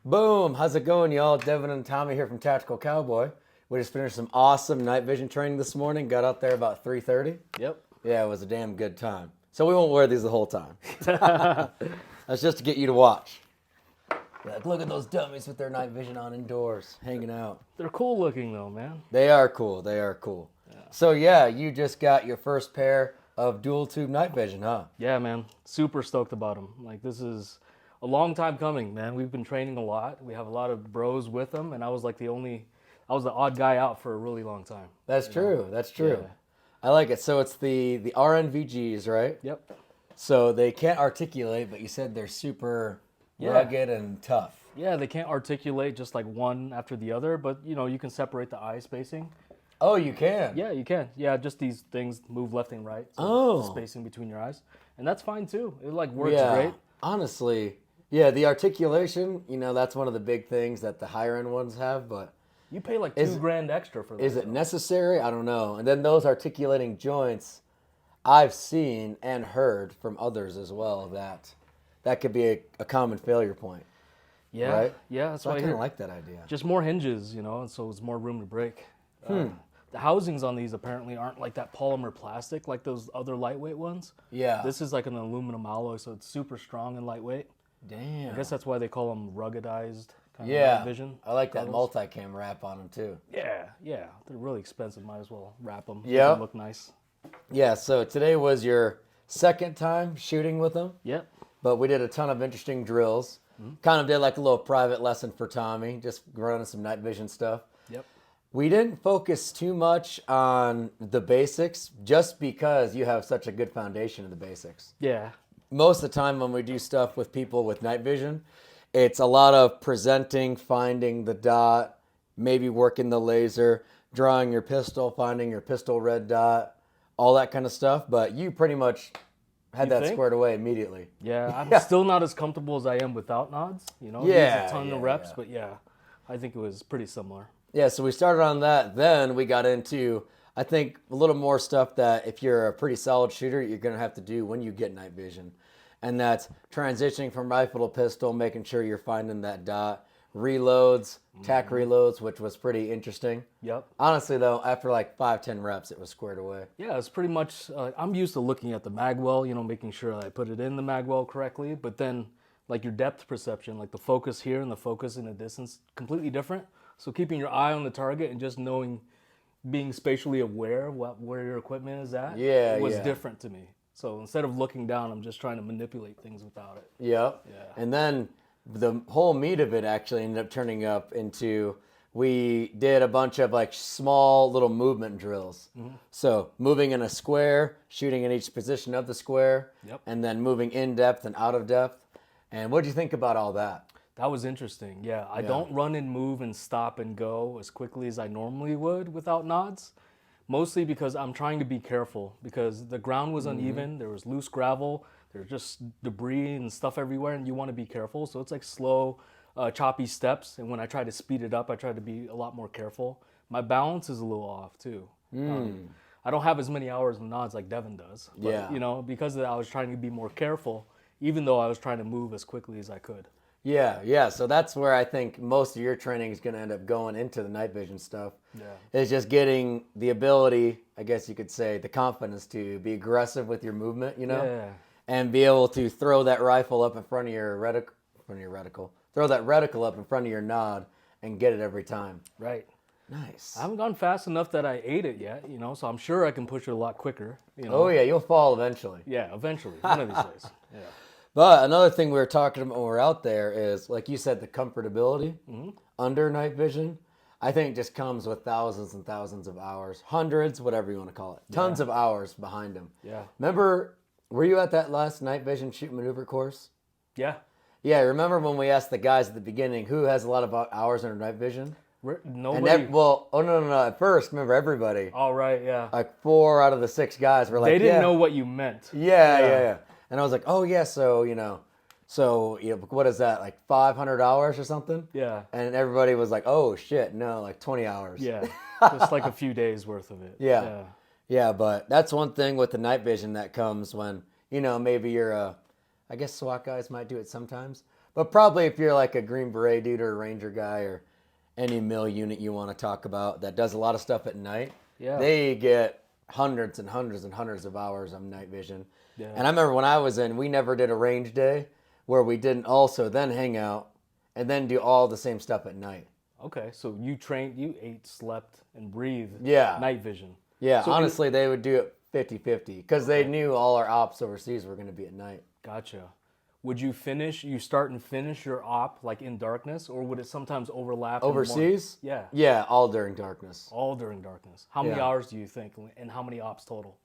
Boom! How's it going, y'all? Devin and Tommy here from Tactical Cowboy. We just finished some awesome night vision training this morning. Got out there about 3:30. Yep. Yeah, it was a damn good time. So we won't wear these the whole time. That's just to get you to watch. Like, look at those dummies with their night vision on indoors, hanging out. They're cool looking though, man. They are cool. They are cool. Yeah. So yeah, you just got your first pair of dual tube night vision, huh? Yeah, man. Super stoked about them. Like, this is a long time coming, man. We've been training a lot. We have a lot of bros with them, and I was the odd guy out for a really long time. That's true. That's true. Yeah. I like it. So it's the RNVGs, right? Yep. So they can't articulate, but you said they're super rugged and tough. Yeah, they can't articulate just like one after the other, but you can separate the eye spacing. Oh, you can? Yeah, you can. Yeah, just these things move left and right. Oh. The spacing between your eyes. And that's fine too. It works great. Honestly, yeah, the articulation, that's one of the big things that the higher end ones have, but you pay like $2,000 extra for that. Is it necessary? I don't know. And then those articulating joints, I've seen and heard from others as well that could be a common failure point. Yeah, right? Yeah. That's so why I kind of like that idea. Just more hinges, and so it's more room to break. The housings on these apparently aren't like that polymer plastic like those other lightweight ones. Yeah. This is like an aluminum alloy, so it's super strong and lightweight. Damn. I guess that's why they call them ruggedized kind of vision. I like that multicam wrap on them too. Yeah. They're really expensive. Might as well wrap them. Yeah. Make them look nice. Yeah, so today was your second time shooting with them. Yep. But we did a ton of interesting drills. Kind of did like a little private lesson for Tommy, just running some night vision stuff. Yep. We didn't focus too much on the basics just because you have such a good foundation in the basics. Yeah. Most of the time when we do stuff with people with night vision, it's a lot of presenting, finding the dot, maybe working the laser, drawing your pistol, finding your pistol red dot, all that kind of stuff. But you pretty much had that squared away immediately. Yeah, I'm still not as comfortable as I am without nods. It needs a ton of reps, but I think it was pretty similar. Yeah, so we started on that. Then we got into, I think, a little more stuff that if you're a pretty solid shooter, you're going to have to do when you get night vision. And that's transitioning from rifle to pistol, making sure you're finding that dot, reloads, tack reloads, which was pretty interesting. Yep. Honestly, though, after like 5-10 reps, it was squared away. Yeah, it's pretty much, I'm used to looking at the magwell, making sure I put it in the magwell correctly. But then, like your depth perception, like the focus here and the focus in the distance, completely different. So keeping your eye on the target and just knowing, being spatially aware where your equipment is at was different to me. So instead of looking down, I'm just trying to manipulate things without it. Yep. Yeah. And then the whole meat of it actually ended up turning up into, we did a bunch of like small little movement drills. So moving in a square, shooting in each position of the square, and then moving in depth and out of depth. And what do you think about all that? That was interesting. Yeah, I don't run and move and stop and go as quickly as I normally would without nods. Mostly because I'm trying to be careful because the ground was uneven. There was loose gravel. There's just debris and stuff everywhere, and you want to be careful. So it's like slow, choppy steps. And when I try to speed it up, I try to be a lot more careful. My balance is a little off too. I don't have as many hours of nods like Devin does. But, because of that, I was trying to be more careful, even though I was trying to move as quickly as I could. Yeah. So that's where I think most of your training is going to end up going into the night vision stuff. Yeah. It's just getting the ability, I guess you could say, the confidence to be aggressive with your movement, and be able to throw that rifle up in front of your reticle, throw that reticle up in front of your nod and get it every time. Right. Nice. I haven't gone fast enough that I ate it yet, so I'm sure I can push it a lot quicker. Oh yeah, you'll fall eventually. Yeah, eventually. One of these days. Yeah. But another thing we were talking about when we were out there is, like you said, the comfortability under night vision. I think just comes with thousands and thousands of hours, hundreds, whatever you want to call it, tons of hours behind them. Yeah. Remember, were you at that last night vision shoot maneuver course? Yeah. Yeah, remember when we asked the guys at the beginning who has a lot of hours under night vision? Nobody. No. At first, remember everybody. All right, yeah. Like 4 out of the 6 guys were like, they didn't know what you meant. Yeah. And I was like, oh yeah, so what is that, like 500 hours or something? Yeah. And everybody was like, oh shit, no, like 20 hours. Yeah. Just like a few days worth of it. Yeah, but that's one thing with the night vision that comes when, maybe you're I guess SWAT guys might do it sometimes, But probably if you're like a Green Beret dude or a Ranger guy or any mill unit you want to talk about that does a lot of stuff at night, they get hundreds and hundreds and hundreds of hours of night vision. Yeah. And I remember when I was in, we never did a range day where we didn't also then hang out and then do all the same stuff at night. Okay, so you trained, you ate, slept, and breathed night vision. Yeah, so honestly, they would do it 50-50 because they knew all our ops overseas were going to be at night. Gotcha. Would you start and finish your op like in darkness, or would it sometimes overlap? Overseas? Yeah. Yeah, all during darkness. All during darkness. How many hours do you think, and how many ops total?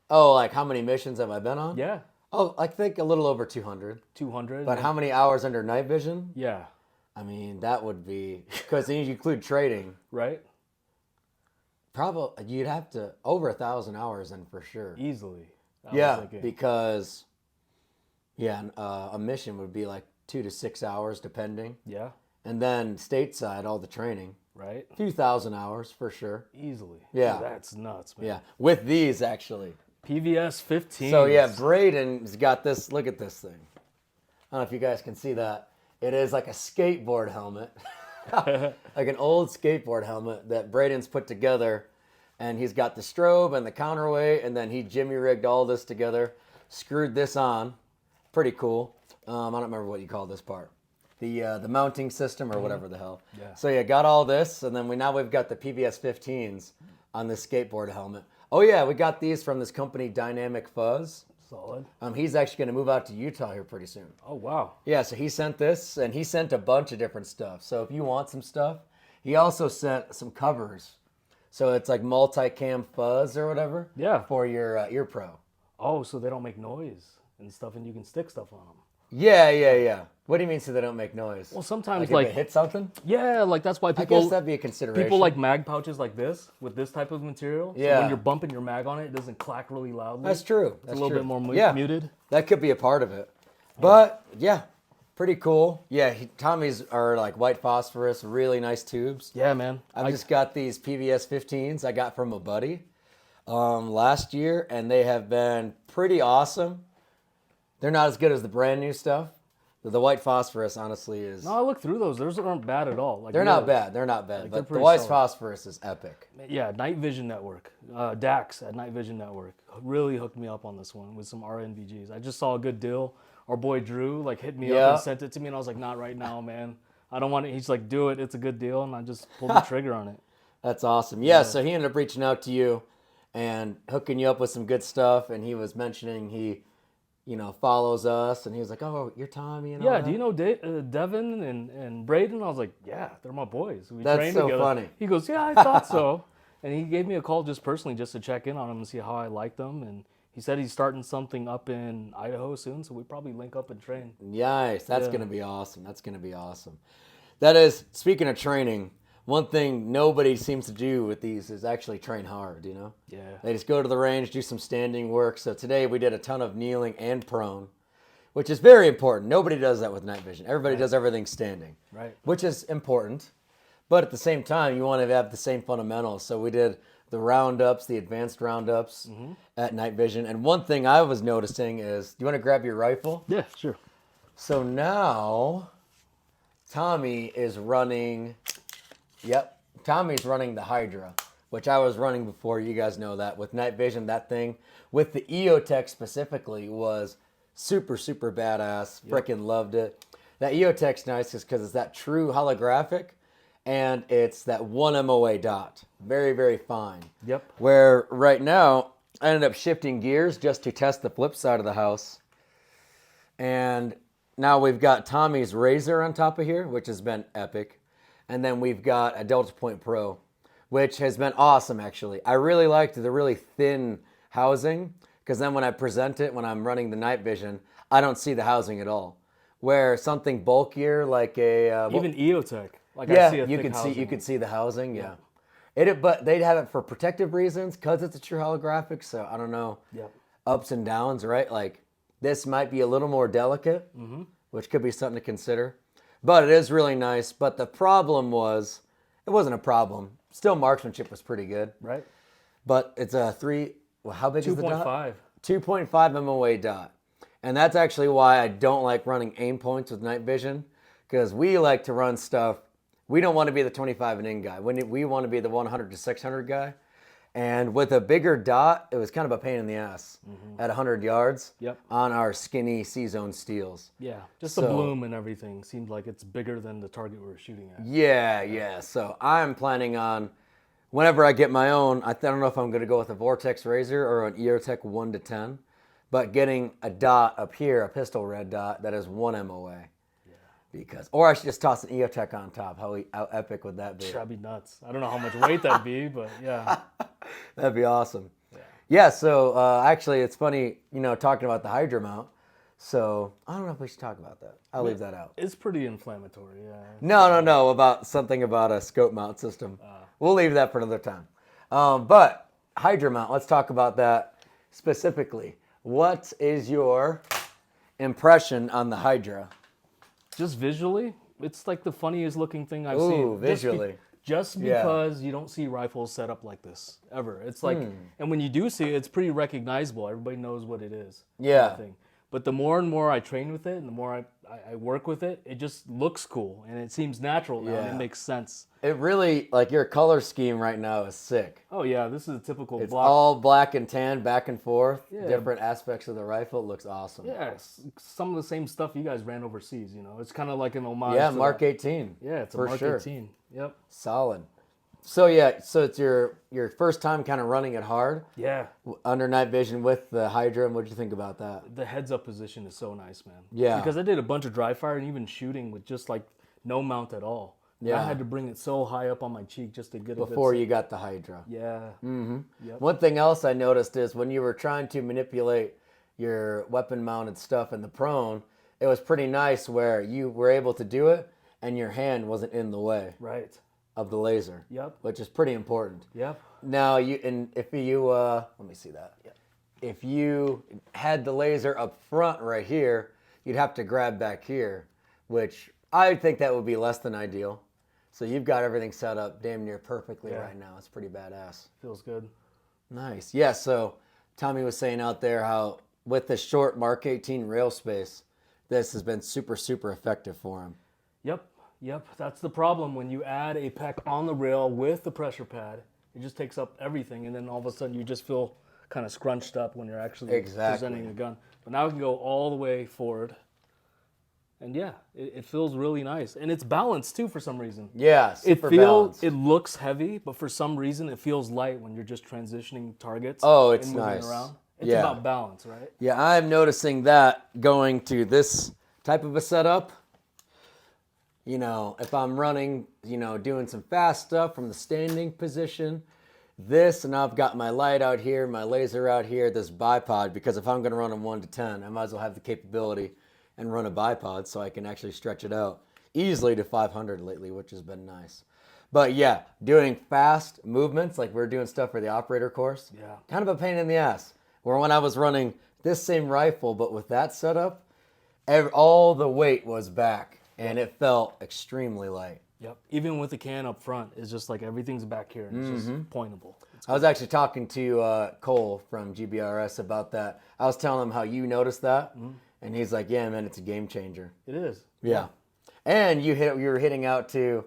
Oh, like how many missions have I been on? Yeah. Oh, I think a little over 200. 200? But how many hours under night vision? Yeah. I mean, that would be, because then you include trading. Right. Probably, you'd have to, over 1,000 hours in for sure. Easily. Because, a mission would be like 2 to 6 hours depending. Yeah. And then stateside, all the training. Right. A few thousand hours for sure. Easily. Yeah. Dude, that's nuts, man. Yeah. With these, actually. PVS 15. So, yeah, Braden's got this. Look at this thing. I don't know if you guys can see that. It is like a skateboard helmet. Like an old skateboard helmet that Braden's put together. And he's got the strobe and the counterweight. And then he jimmy rigged all this together. Screwed this on. Pretty cool. I don't remember what you call this part. The mounting system or whatever the hell. Yeah. So, got all this. And then we've got the PVS 15s on this skateboard helmet. Oh, yeah, we got these from this company, Dynamic Fuzz. Solid. He's actually going to move out to Utah here pretty soon. Oh, wow. Yeah, so he sent this, and he sent a bunch of different stuff. So if you want some stuff, he also sent some covers. So it's like multicam fuzz or whatever. Yeah. For your ear pro. Oh, so they don't make noise and stuff, and you can stick stuff on them. Yeah. What do you mean so they don't make noise? Well, sometimes like if it hit something? Yeah, like that's why people... I guess that'd be a consideration. People like mag pouches like this with this type of material. Yeah. So when you're bumping your mag on it, it doesn't clack really loudly. That's true. It's a little bit more muted. That could be a part of it. But, pretty cool. Yeah, Tommy's are like white phosphorus, really nice tubes. Yeah, man. I've just got these PVS 15s I got from a buddy last year, and they have been pretty awesome. They're not as good as the brand new stuff. The white phosphorus, honestly, is... No, I looked through those. Those aren't bad at all. Like, they're not bad. Like, but the white phosphorus is epic. Yeah, Night Vision Network. Dax at Night Vision Network really hooked me up on this one with some RNVGs. I just saw a good deal. Our boy Drew hit me up and sent it to me, and I was like, not right now, man. I don't want it. He's like, do it. It's a good deal, and I just pulled the trigger on it. That's awesome. Yeah, so he ended up reaching out to you and hooking you up with some good stuff, and he was mentioning he... follows us, and he was like, "Oh, you're Tommy." And yeah, do you know Devin and Braden? I was like, "Yeah, they're my boys. We That's train so together." funny. He goes, "Yeah, I thought so," and he gave me a call just personally just to check in on him and see how I liked them. And he said he's starting something up in Idaho soon, so we probably link up and train. Nice. That's gonna be awesome. That is, speaking of training. One thing nobody seems to do with these is actually train hard, Yeah. They just go to the range, do some standing work. So today we did a ton of kneeling and prone, which is very important. Nobody does that with night vision. Everybody does everything standing. Right. Which is important. But at the same time, you want to have the same fundamentals. So we did the roundups, the advanced roundups at night vision. And one thing I was noticing is, do you want to grab your rifle? Yeah, sure. So now Tommy is running... Yep, Tommy's running the Hydra, which I was running before. You guys know that. With night vision, that thing, with the EOTech specifically, was super, super badass. Freaking loved it. That EOTech's nice because it's that true holographic, and it's that 1 MOA dot. Very, very fine. Yep. Where right now, I ended up shifting gears just to test the flip side of the house. And now we've got Tommy's Razor on top of here, which has been epic. And then we've got a Delta Point Pro, which has been awesome, actually. I really liked the really thin housing, because then when I present it, when I'm running the night vision, I don't see the housing at all. Where something bulkier, like a... Even EOTech. Like yeah, I see a you thick could see housing. you could see the housing, yeah. But they'd have it for protective reasons, because it's a true holographic, so I don't know. Yep. Ups and downs, right? Like, this might be a little more delicate, which could be something to consider. But it is really nice. But the problem was, it wasn't a problem. Still, marksmanship was pretty good. Right. But it's a how big is the dot? 2.5. 2.5 MOA dot. And that's actually why I don't like running aim points with night vision, because we like to run stuff. We don't want to be the 25 and in guy. We want to be the 100 to 600 guy. And with a bigger dot, it was kind of a pain in the ass at 100 yards on our skinny C-zone steels. Yeah, just the bloom and everything seemed like it's bigger than the target we were shooting at. Yeah. So I'm planning on, whenever I get my own, I don't know if I'm going to go with a Vortex Razor or an EOTech 1 to 10, but getting a dot up here, a pistol red dot, that is 1 MOA. Or I should just toss an EOTech on top. How epic would that be? That'd be nuts. I don't know how much weight that'd be, but yeah. That'd be awesome. Yeah, so actually it's funny, talking about the Hydra mount. So I don't know if we should talk about that. I'll leave that out. It's pretty inflammatory, yeah. No, about something about a scope mount system. We'll leave that for another time. But Hydra mount, let's talk about that specifically. What is your impression on the Hydra? Just visually, it's like the funniest looking thing I've seen. Ooh, visually. Just because you don't see rifles set up like this ever. It's like, and when you do see it, it's pretty recognizable. Everybody knows what it is. Yeah. But the more and more I train with it and the more I work with it, it just looks cool and it seems natural now and it makes sense. It really, like your color scheme right now is sick. Oh yeah, this is a typical It's block. all black and tan, back and forth, different aspects of the rifle. It looks awesome. Yeah, some of the same stuff you guys ran overseas, It's kind of like an homage to Mark that. 18. Yeah, it's a for Mark sure. 18. Yep. Solid. So it's your first time kind of running it hard. Yeah. Under night vision with the Hydra, and what did you think about that? The heads up position is so nice, man. Yeah. Because I did a bunch of dry fire and even shooting with just like no mount at all. Yeah. I had to bring it so high up on my cheek just to get before you got the Hydra. Yeah. Mm-hmm. Yep. One thing else I noticed is when you were trying to manipulate your weapon mounted stuff in the prone, it was pretty nice where you were able to do it and your hand wasn't in the way. Right. Of the laser. Yep. Which is pretty important. Yep. Now if you let me see that. Yep. If you had the laser up front right here, you'd have to grab back here, which I think that would be less than ideal. So you've got everything set up damn near perfectly right now. It's pretty badass. Feels good. Nice. Yeah, so Tommy was saying out there how with the short Mark 18 rail space, this has been super, super effective for him. Yep, that's the problem. When you add a pack on the rail with the pressure pad, it just takes up everything, and then all of a sudden you just feel kind of scrunched up when you're actually presenting the gun. But now it can go all the way forward, and it feels really nice, and it's balanced too for some reason. Yeah, super balanced. It looks heavy, but for some reason it feels light when you're just transitioning targets. Oh, it's and moving nice. Around. It's about balance, right? Yeah, I'm noticing that going to this type of a setup. If I'm running, doing some fast stuff from the standing position, and I've got my light out here, my laser out here, this bipod, because if I'm going to run a 1 to 10, I might as well have the capability and run a bipod so I can actually stretch it out easily to 500 lately, which has been nice. But yeah, doing fast movements, like we're doing stuff for the operator course, kind of a pain in the ass. Where when I was running this same rifle, but with that setup, all the weight was back. And it felt extremely light. Yep. Even with the can up front, it's just like everything's back here and it's just pointable. I was actually talking to Cole from GBRS about that. I was telling him how you noticed that. And he's like, yeah, man, it's a game changer. It is. Yeah. And you were hitting out to,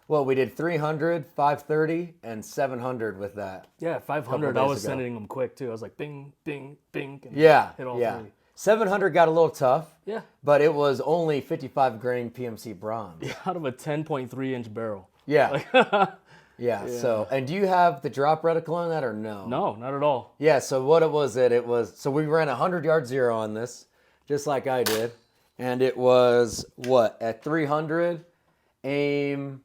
we did 300, 530, and 700 with that. Yeah, 500, I was sending them quick too. I was like, bing, bing, bing. And hit all three. 700 got a little tough. Yeah. But it was only 55 grain PMC bronze. Yeah, out of a 10.3 inch barrel. Yeah. Yeah. So, and do you have the drop reticle on that or no? No, not at all. Yeah. So what so we ran 100 yard zero on this, just like I did. And it was at 300, aim,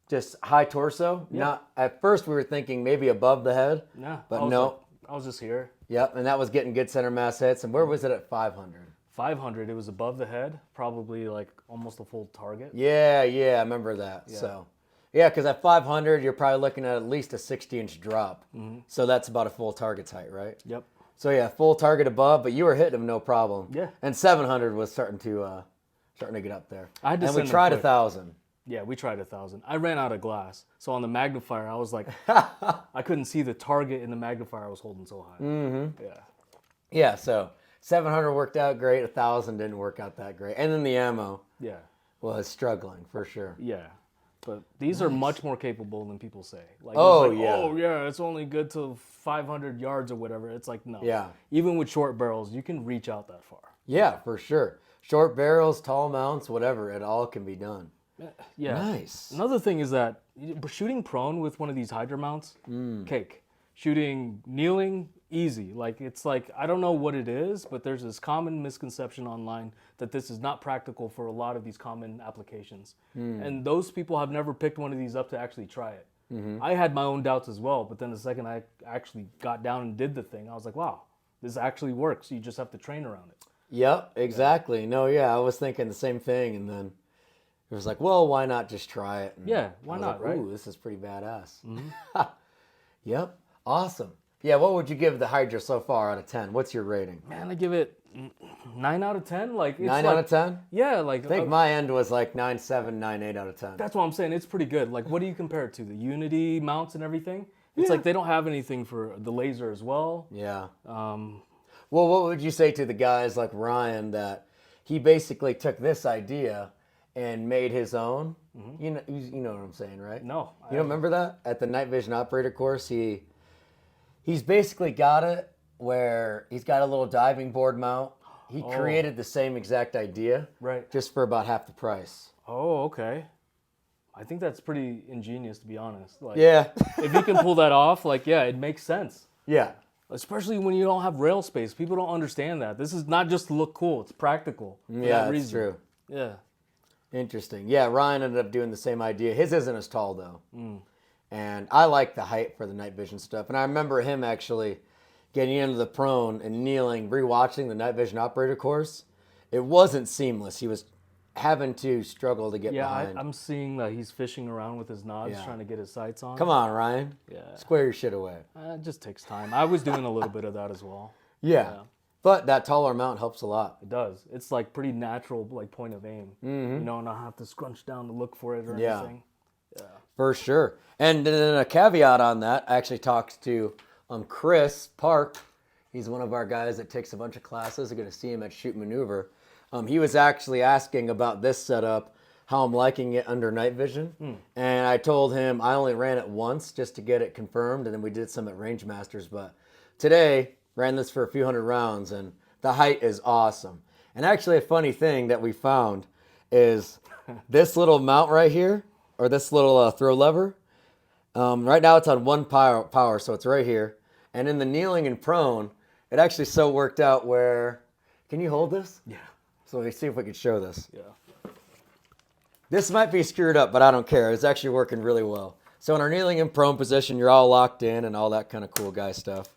just high torso. Yeah. Not at first we were thinking maybe above the head. Yeah. But no. I was just here. Yep, and that was getting good center mass hits. And where was it at 500? 500, it was above the head, probably like almost a full target. Yeah, I remember that. Yeah. So, because at 500, you're probably looking at least a 60-inch drop. So that's about a full target's height, right? Yep. So full target above, but you were hitting them no problem. Yeah. And 700 was starting to get up there. I had to and we tried 1,000. Yeah, we tried 1,000. I ran out of glass. So on the magnifier, I was like, I couldn't see the target in the magnifier I was holding so high. Mm-hmm. Yeah. Yeah, so 700 worked out great. 1,000 didn't work out that great. And then the ammo Yeah. was struggling for sure. Yeah. But these are much more capable than people say. Like, Oh, it's like, yeah. oh, yeah, it's only good to 500 yards or whatever. It's like, no. Yeah. Even with short barrels, you can reach out that far. Yeah, for sure. Short barrels, tall mounts, whatever, it all can be done. Yeah. Nice. Another thing is that shooting prone with one of these Hydra mounts, cake. Shooting kneeling, easy. Like, it's like, I don't know what it is, but there's this common misconception online that this is not practical for a lot of these common applications. And those people have never picked one of these up to actually try it. I had my own doubts as well, but then the second I actually got down and did the thing, I was like, wow, this actually works. You just have to train around it. Yep, exactly. Yeah. No, yeah, I was thinking the same thing, and then it was like, well, why not just try it? And Yeah, why not, like, right? ooh, this is pretty badass. Yep, awesome. Yeah, what would you give the Hydra so far out of 10? What's your rating? Man, I give it 9 out of 10. Like, it's 9 out of 10? Yeah, like I think my end was like 9.7, 9.8 out of 10. that's what I'm saying. It's pretty good. Like, what do you compare it to? The Unity mounts and everything? It's like they don't have anything for the laser as well. Yeah. Well, what would you say to the guys like Ryan that he basically took this idea and made his own? You know what I'm saying, right? No. You don't remember that? At the night vision operator course, he's basically got it where he's got a little diving board mount. He created the same exact idea, Right. just for about half the price. Oh, okay. I think that's pretty ingenious, to be honest. Like, Yeah. if you can pull that off, like, yeah, it makes sense. Yeah. Especially when you don't have rail space. People don't understand that. This is not just to look cool. It's practical. For Yeah, that that's reason. true. Yeah. Interesting. Yeah, Ryan ended up doing the same idea. His isn't as tall, though. And I like the height for the night vision stuff. And I remember him actually getting into the prone and kneeling, rewatching the night vision operator course. It wasn't seamless. He was having to struggle to get Yeah, behind. I'm seeing that he's fishing around with his nods, Yeah. trying to get his sights on. Come on, Ryan. Yeah. Square your shit away. It just takes time. I was doing a little bit of that as well. Yeah. But that taller mount helps a lot. It does. It's like pretty natural, like point of aim. You know, and I have to scrunch down to look for it or Yeah. anything. For sure. And then a caveat on that, I actually talked to Chris Park. He's one of our guys that takes a bunch of classes. I'm going to see him at Shoot Maneuver. He was actually asking about this setup, how I'm liking it under night vision. And I told him I only ran it once just to get it confirmed, and then we did some at Range Masters. But today, ran this for a few hundred rounds, and the height is awesome. And actually, a funny thing that we found is this little mount right here, or this little throw lever. Right now it's on 1 power, so it's right here. And in the kneeling and prone, it actually so worked out where, can you hold this? Yeah. So let me see if we can show this. Yeah. This might be screwed up, but I don't care. It's actually working really well. So in our kneeling and prone position, you're all locked in and all that kind of cool guy stuff.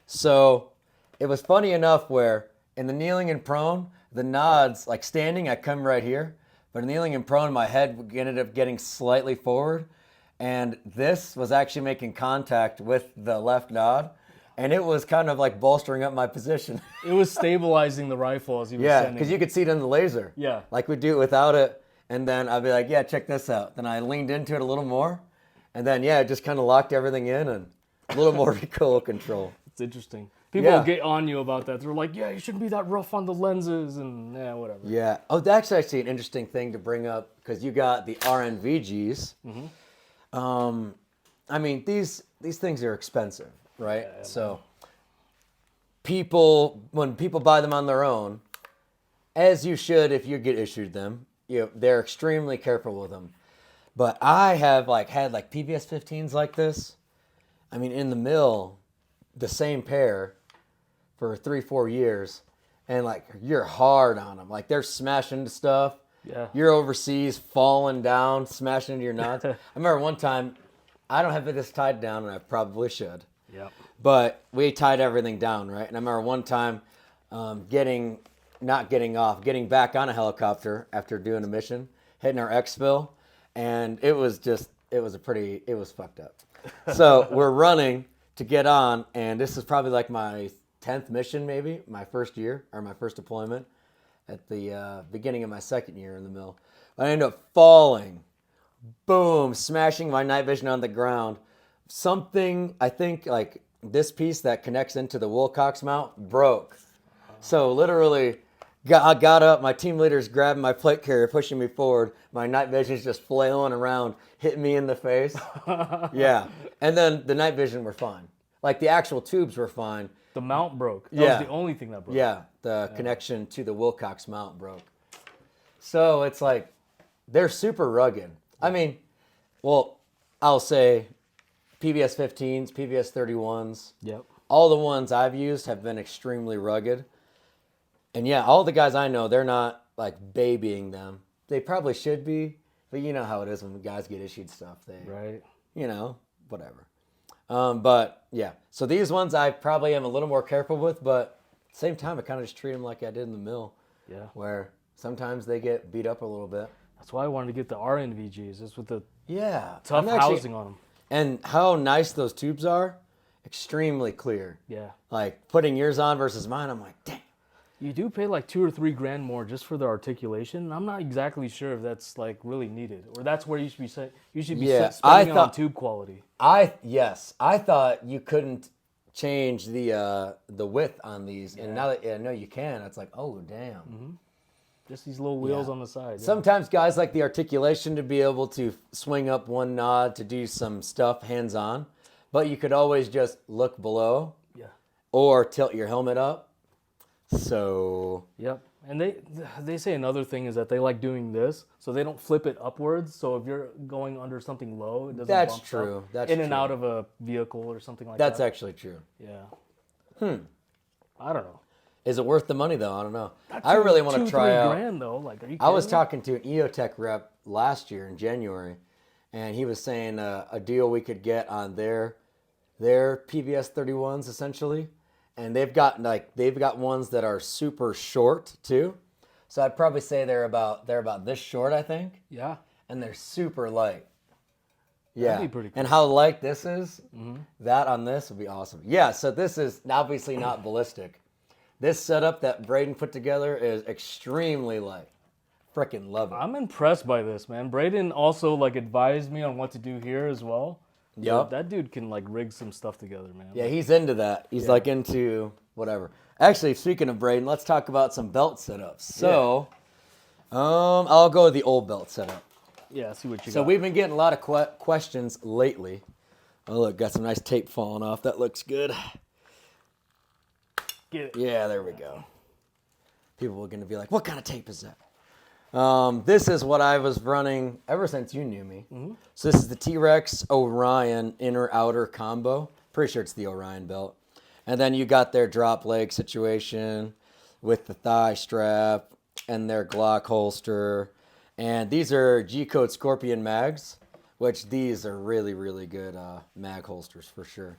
So it was funny enough where in the kneeling and prone, the nods, like standing, I come right here. But in kneeling and prone, my head ended up getting slightly forward. And this was actually making contact with the left nod. And it was kind of like bolstering up my position. It was stabilizing the rifle as you were Yeah, sending. because you could see it in the laser. Yeah. Like we do it without it. And then I'd be like, yeah, check this out. Then I leaned into it a little more. And then, yeah, it just kind of locked everything in and a little more recoil control. It's interesting. People Yeah. get on you about that. They're like, yeah, you shouldn't be that rough on the lenses and yeah, whatever. Yeah. Oh, that's actually an interesting thing to bring up because you got the RNVGs. I mean, these things are expensive, right? Yeah, so when people buy them on their own, as you should if you get issued them, they're extremely careful with them. But I have had PVS 15s like this. I mean, in the mill, the same pair for 3-4 years, and you're hard on them. Like they're smashing into stuff. Yeah. You're overseas, falling down, smashing into your knots. I remember one time, I don't have this tied down, and I probably should. Yep. But we tied everything down, right? And I remember one time getting back on a helicopter after doing a mission, hitting our exfil, and it was fucked up. So we're running to get on, and this is probably like my 10th mission, maybe, my first year, or my first deployment at the beginning of my second year in the mill. I ended up falling, boom, smashing my night vision on the ground. Something, I think, like this piece that connects into the Wilcox mount broke. So literally, I got up. My team leader's grabbing my plate carrier, pushing me forward. My night vision's just flailing around, hitting me in the face. Yeah. And then the night vision were fine. Like the actual tubes were fine. The mount broke. That was the only thing that broke. Yeah, the connection to the Wilcox mount broke. So it's like, they're super rugged. I mean, well, I'll say PVS 15s, PVS 31s. Yep. All the ones I've used have been extremely rugged. And yeah, all the guys I know, they're not like babying them. They probably should be, but you know how it is when guys get issued stuff. Right. You know, whatever. But yeah, so these ones I probably am a little more careful with, but at the same time, I kind of just treat them like I did in the mill. Yeah. Where sometimes they get beat up a little bit. That's why I wanted to get the RNVGs, just with the tough I'm housing on them. And how nice those tubes are, extremely clear. Yeah. Like putting yours on versus mine, I'm like, dang. You do pay like $2 or $3 grand more just for the articulation. I'm not exactly sure if that's like really needed, or that's where you should be spending it on tube quality. I thought you couldn't change the width on these, and now that I know you can, it's like, oh damn. Mm-hmm. Just these little wheels on the side. Sometimes guys like the articulation to be able to swing up one nod to do some stuff hands on, but you could always just look below, or tilt your helmet up. So yep, and they say another thing is that they like doing this, so they don't flip it upwards. So if you're going under something low, it doesn't. That's true. That's in and out of a vehicle or something like that. That's actually true. Yeah. I don't know. Is it worth the money though? I don't know. I really want to try out. $2-3 grand though. Like, are you kidding I was me? talking to an EOTech rep last year in January, and he was saying a deal we could get on their PVS 31s essentially. And they've got ones that are super short too, so I'd probably say they're about this short, I think. Yeah. And they're super light. Yeah. That'd be pretty cool. And how light this is, that on this would be awesome. Yeah. So this is obviously not ballistic. This setup that Braden put together is extremely light. Freaking love it. I'm impressed by this, man. Braden also like advised me on what to do here as well. Yep. That dude can like rig some stuff together, man. Yeah, he's into that. He's like into whatever. Actually, speaking of Braden, let's talk about some belt setups. So, I'll go with the old belt setup. Yeah, see what you got. So we've been getting a lot of questions lately. Oh, look, got some nice tape falling off. That looks good. Get it. Yeah, there we go. People are going to be like, what kind of tape is that? This is what I was running ever since you knew me. Mm-hmm. So this is the T-Rex Orion inner-outer combo. Pretty sure it's the Orion belt. And then you got their drop leg situation with the thigh strap and their Glock holster. And these are G-Code Scorpion mags, which these are really, really good mag holsters for sure.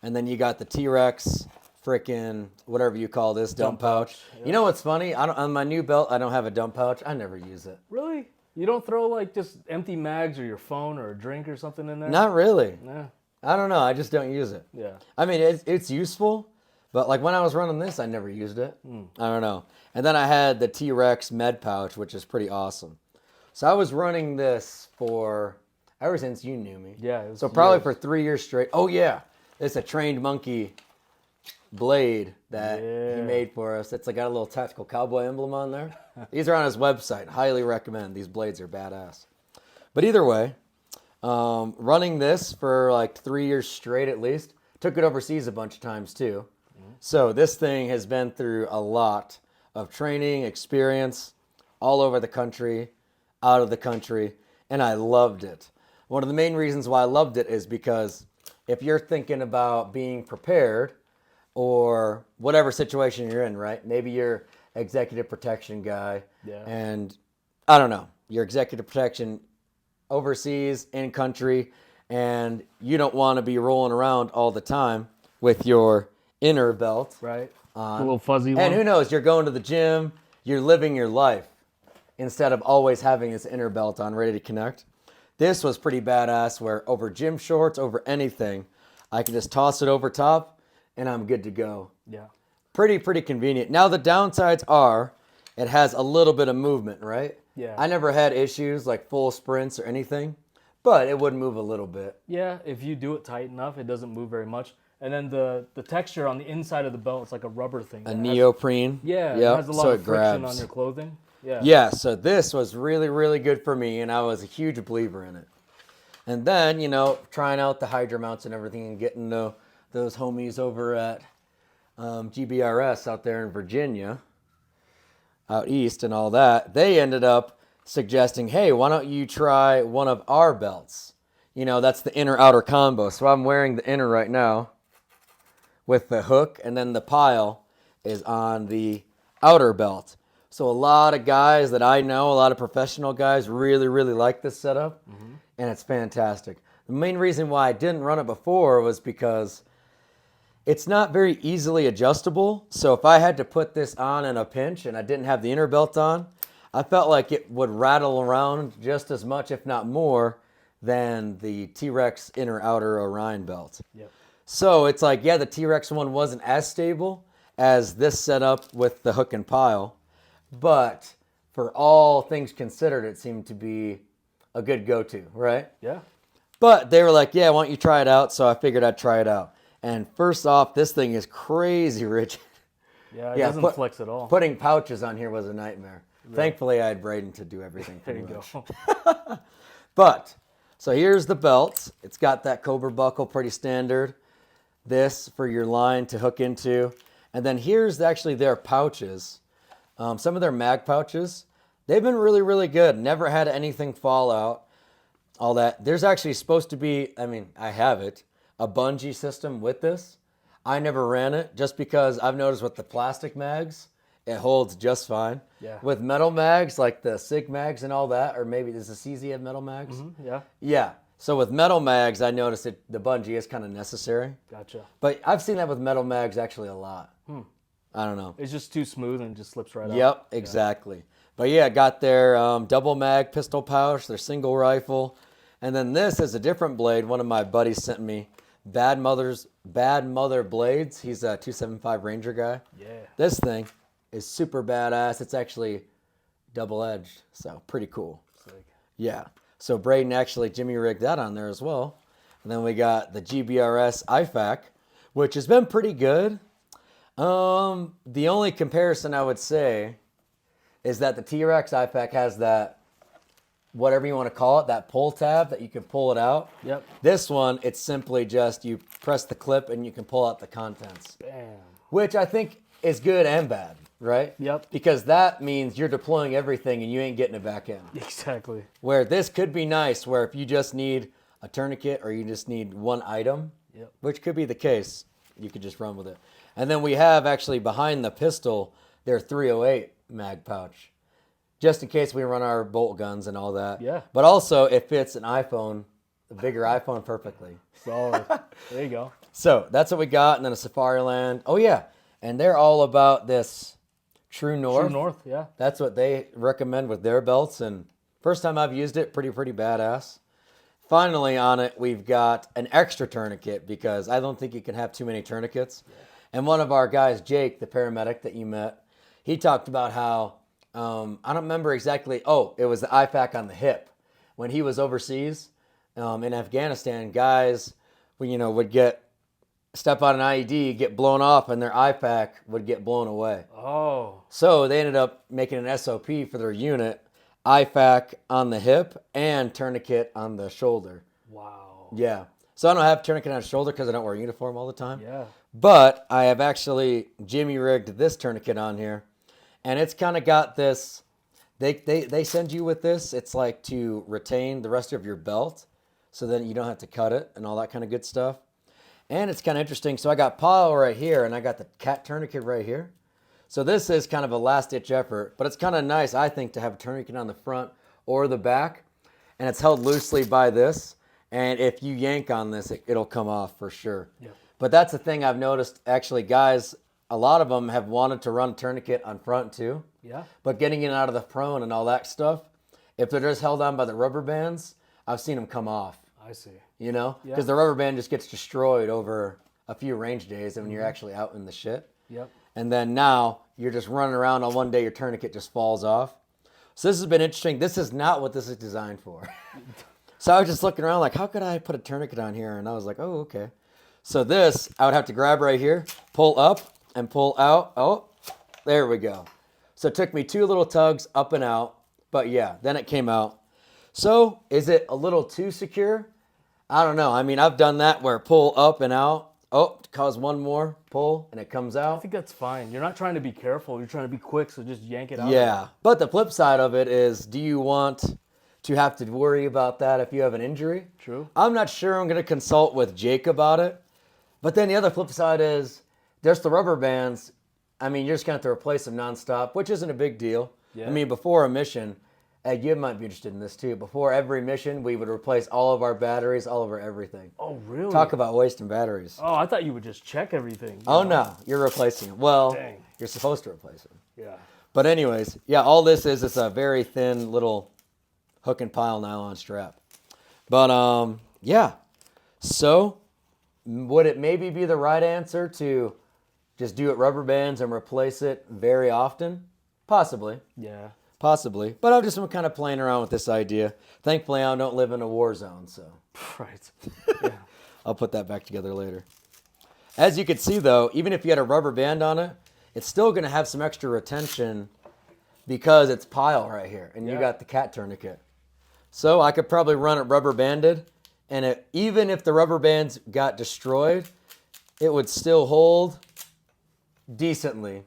And then you got the T-Rex frickin' whatever you call this, dump pouch. Yeah. You know what's funny? On my new belt, I don't have a dump pouch. I never use it. Really? You don't throw like just empty mags or your phone or a drink or something in there? Not really. Yeah. I don't know. I just don't use it. Yeah. I mean, it's useful, but like when I was running this, I never used it. I don't know. And then I had the T-Rex med pouch, which is pretty awesome. So I was running this for ever since you knew me. Yeah. So probably for 3 years straight. Oh yeah, it's a trained monkey blade that he made for us. It's like got a little tactical cowboy emblem on there. These are on his website. Highly recommend. These blades are badass. But either way, running this for like 3 years straight at least. Took it overseas a bunch of times too. So this thing has been through a lot of training, experience, all over the country, out of the country, and I loved it. One of the main reasons why I loved it is because if you're thinking about being prepared or whatever situation you're in, right? Maybe you're executive protection guy, and I don't know, your executive protection overseas, in country, and you don't want to be rolling around all the time with your inner belt. Right. On. A little fuzzy one. And who knows, you're going to the gym, you're living your life instead of always having this inner belt on ready to connect. This was pretty badass where over gym shorts, over anything, I can just toss it over top and I'm good to go. Yeah. Pretty convenient. Now the downsides are it has a little bit of movement, right? Yeah. I never had issues like full sprints or anything, but it would move a little bit. Yeah, if you do it tight enough, it doesn't move very much. And then the texture on the inside of the belt is like a rubber thing. A neoprene. Yeah, it Yep. has a lot So of it friction grabs. on your clothing. Yeah. Yeah, so this was really, really good for me, and I was a huge believer in it. And then, trying out the Hydra mounts and everything and getting to those homies over at GBRS out there in Virginia, out east and all that, they ended up suggesting, hey, why don't you try one of our belts? That's the inner-outer combo. So I'm wearing the inner right now with the hook, and then the pile is on the outer belt. So a lot of guys that I know, a lot of professional guys really, really like this setup, and it's fantastic. The main reason why I didn't run it before was because it's not very easily adjustable. So if I had to put this on in a pinch and I didn't have the inner belt on, I felt like it would rattle around just as much, if not more, than the T-Rex inner-outer Orion belt. Yep. So it's like, yeah, the T-Rex one wasn't as stable as this setup with the hook and pile. But for all things considered, it seemed to be a good go-to, right? Yeah. But they were like, yeah, why don't you try it out? So I figured I'd try it out. And first off, this thing is crazy rigid. Yeah, it doesn't flex at all. Putting pouches on here was a nightmare. Right. Thankfully, I had Braden to do everything for me. There you go. But, so here's the belt. It's got that Cobra buckle, pretty standard. This for your line to hook into. And then here's actually their pouches. Some of their mag pouches, they've been really, really good. Never had anything fall out. All that. There's actually supposed to be, I have it, a bungee system with this. I never ran it just because I've noticed with the plastic mags, it holds just fine. Yeah. With metal mags, like the SIG mags and all that, or maybe does the CZ have metal mags? Mm-hmm. Yeah. Yeah. So with metal mags, I noticed that the bungee is kind of necessary. Gotcha. But I've seen that with metal mags actually a lot. I don't know. It's just too smooth and just slips right out. Yep, exactly. But yeah, got their double mag pistol pouch, their single rifle. And then this is a different blade. One of my buddies sent me. Bad Mother Blades. He's a 275 Ranger guy. Yeah. This thing is super badass. It's actually double-edged, so pretty cool. Sick. Yeah. So Braden actually Jimmy rigged that on there as well. And then we got the GBRS IFAC, which has been pretty good. The only comparison I would say is that the T-Rex IFAC has that, whatever you want to call it, that pull tab that you can pull it out. Yep. This one, it's simply just you press the clip and you can pull out the contents. Bam. Which I think is good and bad, right? Yep. Because that means you're deploying everything and you ain't getting it back in. Exactly. Where this could be nice, where if you just need a tourniquet or you just need one item, Yep. which could be the case, you could just run with it. And then we have actually behind the pistol their 308 mag pouch, just in case we run our bolt guns and all that. Yeah. But also it fits an iPhone, the bigger iPhone, perfectly. Solid. There you go. So that's what we got. And then a Safariland. Oh yeah, and they're all about this True North. True North, yeah. That's what they recommend with their belts. And first time I've used it, pretty badass. Finally on it, we've got an extra tourniquet because I don't think you can have too many tourniquets. Yeah. And one of our guys, Jake, the paramedic that you met, he talked about how, I don't remember exactly, it was the IFAC on the hip. When he was overseas in Afghanistan, guys would step on an IED, get blown off, and their IFAC would get blown away. Oh. So they ended up making an SOP for their unit, IFAC on the hip and tourniquet on the shoulder. Wow. Yeah. So I don't have tourniquet on the shoulder because I don't wear a uniform all the time. Yeah. But I have actually Jimmy rigged this tourniquet on here. And it's kind of got this, they send you with this. It's like to retain the rest of your belt so then you don't have to cut it and all that kind of good stuff. And it's kind of interesting. So I got Paul right here and I got the cat tourniquet right here. So this is kind of a last-ditch effort, but it's kind of nice, I think, to have a tourniquet on the front or the back. And it's held loosely by this. And if you yank on this, it'll come off for sure. Yeah. But that's the thing I've noticed. Actually, guys, a lot of them have wanted to run tourniquet on front too. Yeah. But getting it out of the prone and all that stuff, if they're just held on by the rubber bands, I've seen them come off. I see. Because the rubber band just gets destroyed over a few range days and when you're actually out in the shit. Yep. And then now you're just running around on one day, your tourniquet just falls off. So this has been interesting. This is not what this is designed for. So I was just looking around like, how could I put a tourniquet on here? And I was like, oh, okay. So this, I would have to grab right here, pull up and pull out. Oh, there we go. So it took me 2 little tugs up and out, but yeah, then it came out. So is it a little too secure? I don't know. I mean, I've done that where pull up and out. Oh, cause one more pull and it comes I out. think that's fine. You're not trying to be careful. You're trying to be quick, so just yank it out. Yeah, but the flip side of it is, do you want to have to worry about that if you have an injury? True. I'm not sure. I'm going to consult with Jake about it. But then the other flip side is, there's the rubber bands. I mean, you're just going to have to replace them nonstop, which isn't a big deal. Yeah. I mean, before a mission, you might be interested in this too. Before every mission, we would replace all of our batteries, all of our everything. Oh, really? Talk about wasting batteries. Oh, I thought you would just check everything. Oh, no. You're replacing them. Well, Dang. you're supposed to replace them. Yeah. But anyways, yeah, all this is a very thin little hook and pile nylon strap. But yeah. So would it maybe be the right answer to just do it rubber bands and replace it very often? Possibly. Yeah. Possibly. But I've just been kind of playing around with this idea. Thankfully, I don't live in a war zone, so Right. Yeah. I'll put that back together later. As you can see, though, even if you had a rubber band on it, it's still going to have some extra retention because it's pile right here, and you Yeah. got the cat tourniquet. So I could probably run it rubber banded, and even if the rubber bands got destroyed, it would still hold decently.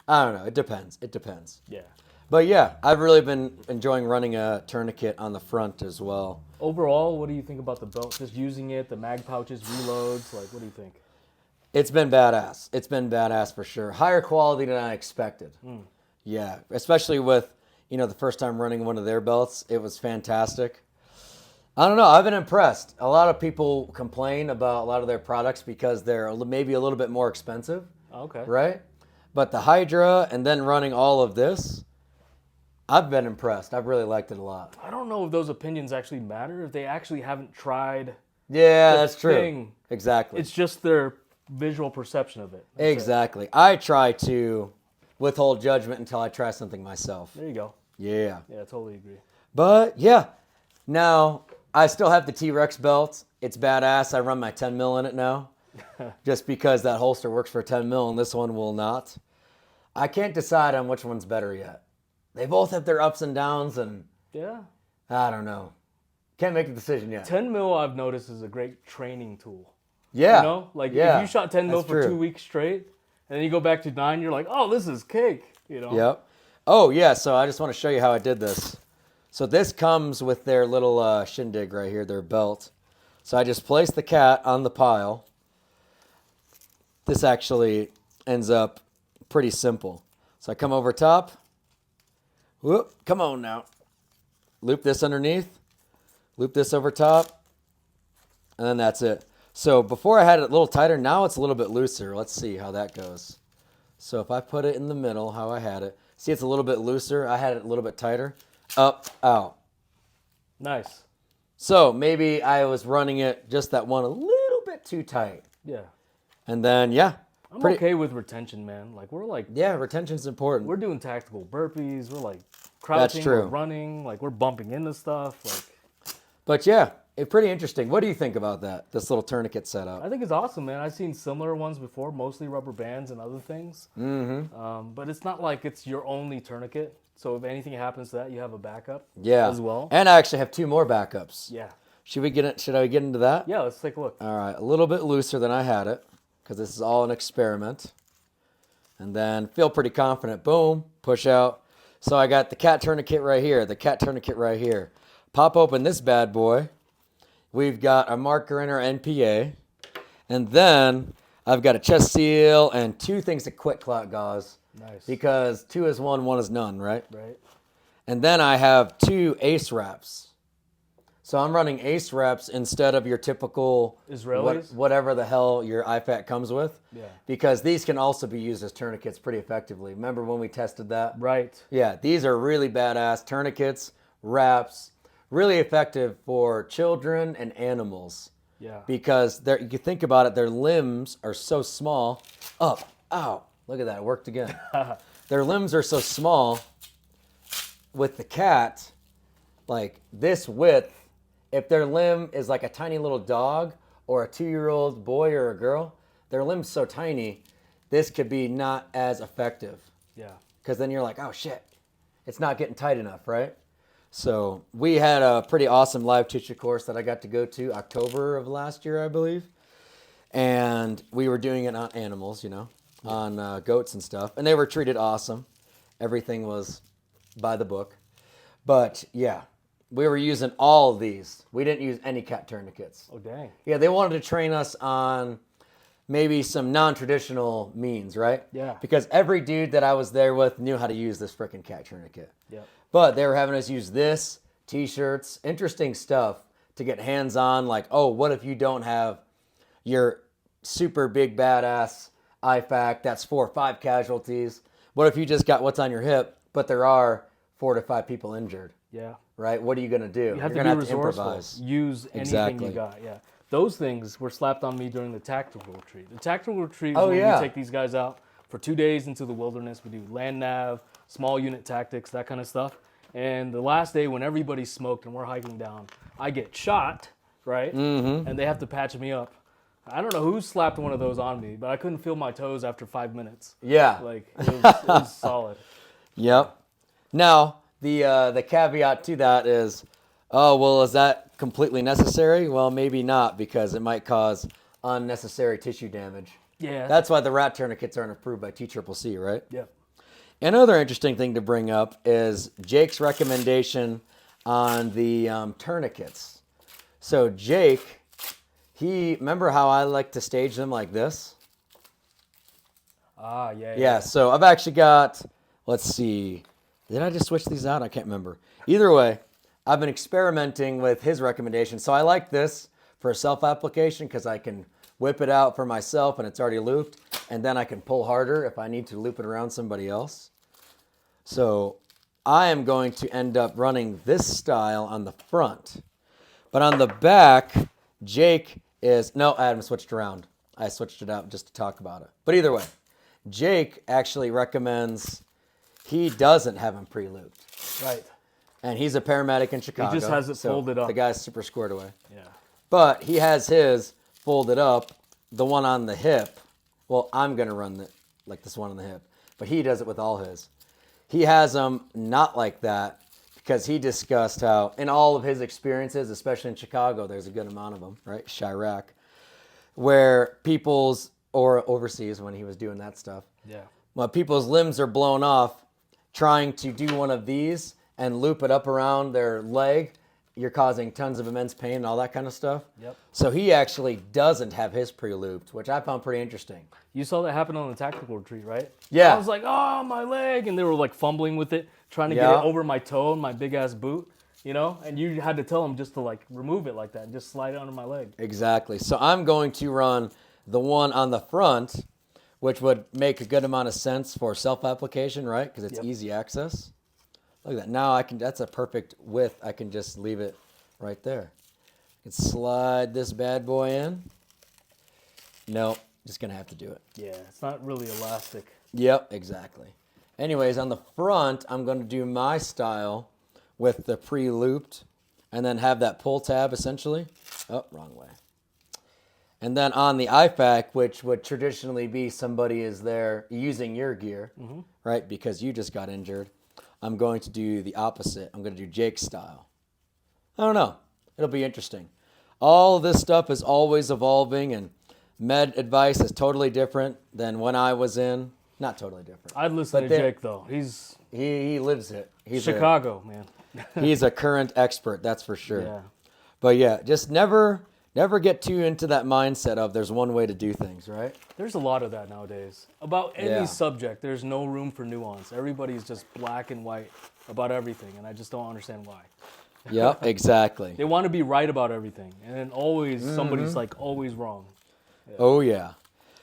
I don't know. It depends. It depends. Yeah. But yeah, I've really been enjoying running a tourniquet on the front as well. Overall, what do you think about the belt? Just using it, the mag pouches, reloads, like what do you think? It's been badass. It's been badass for sure. Higher quality than I expected. Yeah, especially with, the first time running one of their belts, it was fantastic. I don't know. I've been impressed. A lot of people complain about a lot of their products because they're maybe a little bit more expensive, Okay. right? But the Hydra and then running all of this, I've been impressed. I've really liked it a lot. I don't know if those opinions actually matter, if they actually haven't tried. Yeah, that's true. thing. Exactly. It's just their visual perception of it. That's it. Exactly. I try to withhold judgment until I try something myself. There you go. Yeah. Yeah, I totally agree. But yeah, now I still have the T-Rex belt. It's badass. I run my 10 mil in it now, just because that holster works for 10 mil and this one will not. I can't decide on which one's better yet. They both have their ups and downs, and Yeah. I don't know. Can't make a decision yet. 10 mil I've noticed is a great training tool. Yeah. You know, like yeah. if you shot 10 mil That's for true. 2 weeks straight, and then you go back to 9, you're like, oh, this is cake. You know. Yep. Oh yeah. So I just want to show you how I did this. So this comes with their little shindig right here, their belt. So I just place the cat on the pile. This actually ends up pretty simple. So I come over top. Whoop, come on now. Loop this underneath. Loop this over top. And then that's it. So before I had it a little tighter, now it's a little bit looser. Let's see how that goes. So if I put it in the middle, how I had it. See, it's a little bit looser. I had it a little bit tighter. Up, out. Nice. So maybe I was running it just that one a little bit too tight. Yeah. And then, yeah. I'm okay with retention, man. Like Yeah, retention's important. we're doing tactical burpees. We're like crouching, true. we're running, like we're bumping into stuff. Like But yeah, it's pretty interesting. What do you think about that? This little tourniquet setup. I think it's awesome, man. I've seen similar ones before, mostly rubber bands and other things. Mm-hmm. But it's not like it's your only tourniquet. So if anything happens to that, you have a backup. Yeah. As well. And I actually have 2 more backups. Yeah. Should I get into that? Yeah. Let's take a look. All right, a little bit looser than I had it because this is all an experiment. And then feel pretty confident. Boom, push out. So I got the cat tourniquet right here, the cat tourniquet right here. Pop open this bad boy. We've got a marker in our NPA. And then I've got a chest seal and 2 things of quick clot gauze. Nice. Because 2 is 1, 1 is none, right? Right. And then I have 2 ace wraps. So I'm running ace wraps instead of your typical Israelis? whatever the hell your IFAC comes with. Yeah. Because these can also be used as tourniquets pretty effectively. Remember when we tested that? Right. Yeah, these are really badass tourniquets, wraps, really effective for children and animals. Yeah. Because you think about it, their limbs are so small. Up, out. Look at that, it worked again. Their limbs are so small. With the cat, like this width, if their limb is like a tiny little dog or a 2-year-old boy or a girl, their limbs so tiny, this could be not as effective. Yeah. Because then you're like, oh shit, it's not getting tight enough, right? So we had a pretty awesome live teacher course that I got to go to October of last year, I believe. And we were doing it on animals, on goats and stuff. And they were treated awesome. Everything was by the book. But yeah, we were using all of these. We didn't use any cat tourniquets. Oh, dang. Yeah, they wanted to train us on maybe some non-traditional means, right? Yeah. Because every dude that I was there with knew how to use this freaking cat tourniquet. Yep. But they were having us use this, t-shirts, interesting stuff to get hands-on. Like, oh, what if you don't have your super big badass IFAC that's 4 or 5 casualties? What if you just got what's on your hip, but there are 4 to 5 people injured? Yeah. Right? What are you going to do? You have You're to be gonna resourceful. improvise. Use anything Exactly. you got. Yeah. Those things were slapped on me during the tactical retreat. The tactical retreat is Oh, when yeah. we take these guys out for 2 days into the wilderness. We do land nav, small unit tactics, that kind of stuff. And the last day when everybody's smoked and we're hiking down, I get shot, right? Mm-hmm. And they have to patch me up. I don't know who slapped one of those on me, but I couldn't feel my toes after 5 minutes. Yeah. Like, it was solid. Yep. Now, the caveat to that is, oh, well, is that completely necessary? Well, maybe not, because it might cause unnecessary tissue damage. Yeah. That's why the rat tourniquets aren't approved by TCCC, right? Yeah. Another interesting thing to bring up is Jake's recommendation on the tourniquets. So Jake, remember how I like to stage them like this? Ah, yeah. Yeah, so I've actually got, let's see, did I just switch these out? I can't remember. Either way, I've been experimenting with his recommendation. So I like this for self-application because I can whip it out for myself and it's already looped, and then I can pull harder if I need to loop it around somebody else. So I am going to end up running this style on the front. But on the back, Jake is, no, I haven't switched around. I switched it out just to talk about it. But either way, Jake actually recommends he doesn't have them pre-looped. Right. And he's a paramedic in Chicago. He just has it folded up. The guy's super squared away. Yeah. But he has his folded up, the one on the hip. Well, I'm going to run like this one on the hip. But he does it with all his. He has them not like that because he discussed how in all of his experiences, especially in Chicago, there's a good amount of them, right? Chirac, where people's, or overseas when he was doing that stuff. Yeah. When people's limbs are blown off, trying to do one of these and loop it up around their leg, you're causing tons of immense pain and all that kind of stuff. Yep. So he actually doesn't have his pre-looped, which I found pretty interesting. You saw that happen on the tactical retreat, right? Yeah. I was like, oh, my leg. And they were like fumbling with it, trying to get Yeah. it over my toe and my big ass boot, And you had to tell them just to like remove it like that and just slide it under my leg. Exactly. So I'm going to run the one on the front, which would make a good amount of sense for self-application, right? Because it's easy access. Look at that. Now that's a perfect width. I can just leave it right there. I can slide this bad boy in. Nope, just going to have to do it. Yeah, it's not really elastic. Yep, exactly. Anyways, on the front, I'm going to do my style with the pre-looped and then have that pull tab essentially. Oh, wrong way. And then on the IFAC, which would traditionally be somebody is there using your gear, right, because you just got injured, I'm going to do the opposite. I'm going to do Jake's style. I don't know. It'll be interesting. All of this stuff is always evolving, and med advice is totally different than when I was in. Not totally different. I'd listen to Jake, though. He lives it. He's Chicago, man. He's a current expert, that's for sure. Yeah. But yeah, just never get too into that mindset of there's one way to do things, right? There's a lot of that nowadays. About any Yeah. subject, there's no room for nuance. Everybody's just black and white about everything, and I just don't understand why. Yep, exactly. They want to be right about everything, and then always somebody's like always wrong. Yeah. Oh yeah.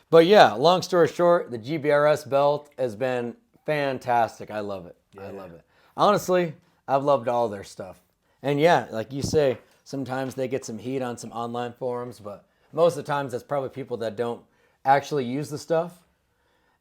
But yeah, long story short, the GBRS belt has been fantastic. I love it. Yeah. I love it. Honestly, I've loved all their stuff. And yeah, like you say, sometimes they get some heat on some online forums, but most of the times that's probably people that don't actually use the stuff.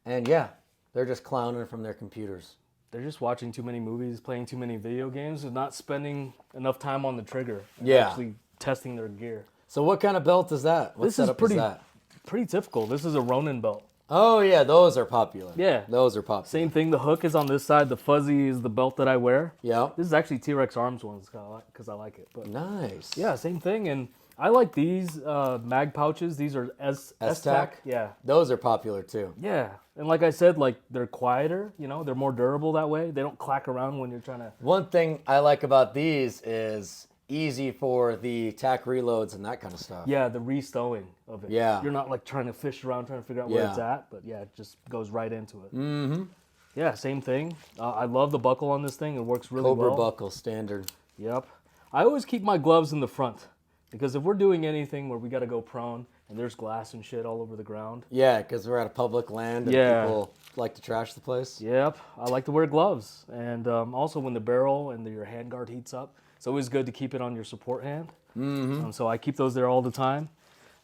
And yeah, they're just clowning from their computers. They're just watching too many movies, playing too many video games, and not spending enough time on the trigger and Yeah. actually testing their gear. So what kind of belt is that? What This is setup pretty is that? pretty typical. This is a Ronin belt. Oh yeah, those are popular. Yeah. Those are popular. Same thing. The hook is on this side. The fuzzy is the belt that I wear. Yeah. This is actually T-Rex Arms ones because I like it. But Nice. yeah, same thing. And I like these mag pouches. These are S-Tac. Yeah. Those are popular too. Yeah. And like I said, like they're quieter. You know, they're more durable that way. They don't clack around when you're trying to. One thing I like about these is easy for the tack reloads and that kind of stuff. Yeah, the restowing of it. Yeah. You're not like trying to fish around trying to figure out where it's at, but yeah, it just goes right into it. Mm-hmm. Yeah, same thing. I love the buckle on this thing. It works really Cobra well. buckle standard. Yep. I always keep my gloves in the front because if we're doing anything where we got to go prone and there's glass and shit all over the ground. Yeah, because we're at a public land and Yeah. people like to trash the place. Yep. I like to wear gloves. And also when the barrel and your handguard heats up, it's always good to keep it on your support hand. Mm-hmm. So I keep those there all the time.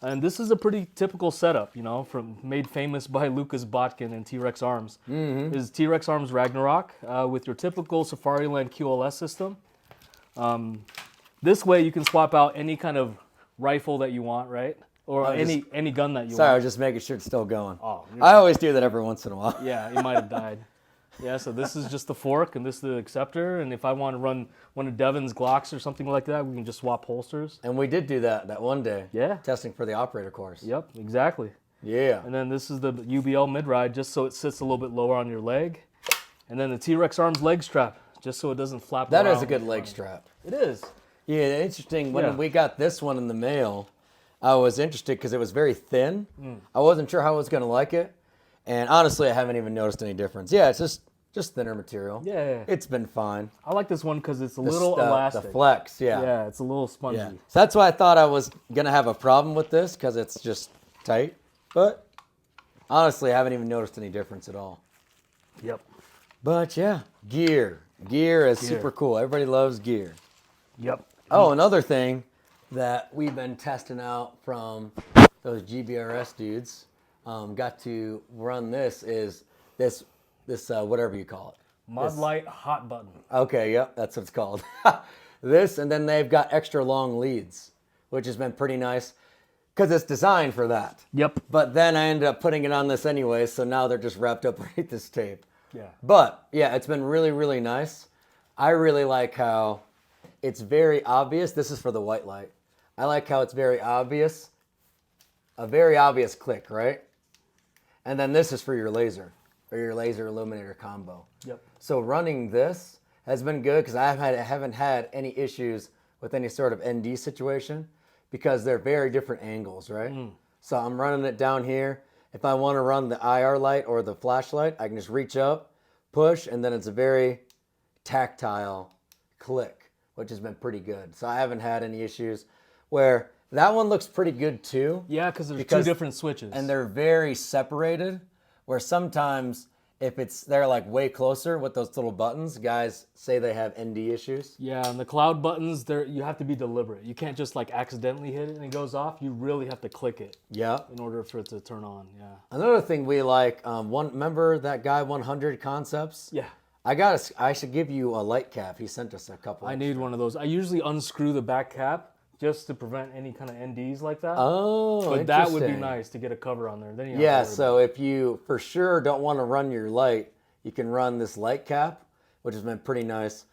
And this is a pretty typical setup, you know, from made famous by Lucas Botkin and T-Rex Arms. Mm-hmm. This is T-Rex Arms Ragnarok with your typical Safariland QLS system. This way you can swap out any kind of rifle that you want, right? Or any gun that you Sorry, I want. was just making sure it's still going. Oh, I always do that every once in a while. yeah, it might have died. Yeah, so this is just the fork and this is the acceptor. And if I want to run one of Devin's Glocks or something like that, we can just swap holsters. And we did do that one day. Yeah. Testing for the operator course. Yep, exactly. Yeah. And then this is the UBL mid-ride, just so it sits a little bit lower on your leg. And then the T-Rex Arms leg strap, just so it doesn't flap That around. is a good leg strap. It is. Yeah, interesting. When Yeah. we got this one in the mail, I was interested because it was very thin. I wasn't sure how I was going to like it. And honestly, I haven't even noticed any difference. Yeah, it's just thinner material. Yeah. It's been fine. I like this one because it's a little elastic. The flex, yeah. Yeah, it's a little spongy. Yeah. So that's why I thought I was going to have a problem with this because it's just tight. But honestly, I haven't even noticed any difference at all. Yep. But yeah, gear. Gear is super cool. Everybody loves gear. Yep. Oh, another thing that we've been testing out from those GBRS dudes, got to run this is this whatever you call it. Mod Light hot button. Okay, yep, that's what it's called. This, and then they've got extra long leads, which has been pretty nice because it's designed for that. Yep. But then I ended up putting it on this anyway, so now they're just wrapped up underneath this tape. Yeah. But yeah, it's been really, really nice. I really like how it's very obvious. This is for the white light. I like how it's very obvious. A very obvious click, right? And then this is for your laser or your laser illuminator combo. Yep. So running this has been good because I haven't had any issues with any sort of ND situation because they're very different angles, right? So I'm running it down here. If I want to run the IR light or the flashlight, I can just reach up, push, and then it's a very tactile click, which has been pretty good. So I haven't had any issues where that one looks pretty good too. Yeah, because there's two different switches. And they're very separated, where sometimes if they're like way closer with those little buttons, guys say they have ND issues. Yeah, and the cloud buttons, you have to be deliberate. You can't just like accidentally hit it and it goes off. You really have to click it Yeah. in order for it to turn on. Yeah. Another thing we like, remember that guy 100 Concepts? Yeah. I should give you a light cap. He sent us a couple. I need one of those. I usually unscrew the back cap just to prevent any kind of NDs like that. Oh, but that would be interesting. nice to get a cover on there. Then you Yeah, have to worry so if you for sure don't want to run your light, you can run this light cap, which has been pretty nice.